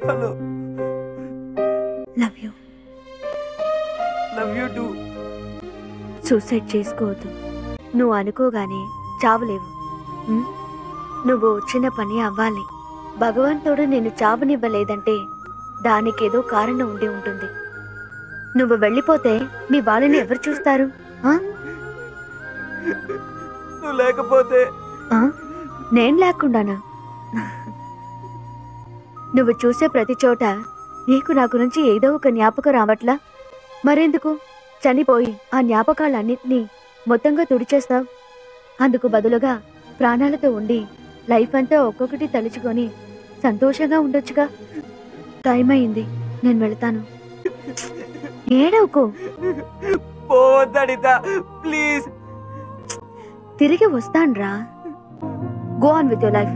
Hello. Love you. Love you two. Suicide చేసుకోవద్దు. నువ్వు అనుకోగానే చావులేవు. నువ్వు వచ్చిన పని అవ్వాలి. భగవంతుడు నిన్ను చావునివ్వలేదంటే దానికేదో కారణం ఉండి ఉంటుంది. నువ్వు వెళ్ళిపోతే మీ వాళ్ళని ఎవరు చూస్తారు? నువ్వు లేకపోతే నేను లేకుండానా? నువ్వు చూసే ప్రతి చోట నీకు నా గురించి ఏదో ఒక జ్ఞాపకం రావట్లా? మరెందుకు చనిపోయి ఆ జ్ఞాపకాలన్నింటినీ మొత్తంగా తుడిచేస్తావు? అందుకు బదులుగా ప్రాణాలతో ఉండి లైఫ్ అంతా ఒక్కొక్కటి తలుచుకొని సంతోషంగా ఉండొచ్చుగా. టైం అయింది, నేను వెళ్తాను. ఏడవకు. పోవద్దడిత, ప్లీజ్. తిరిగి వస్తాన్రా. Go on with your life.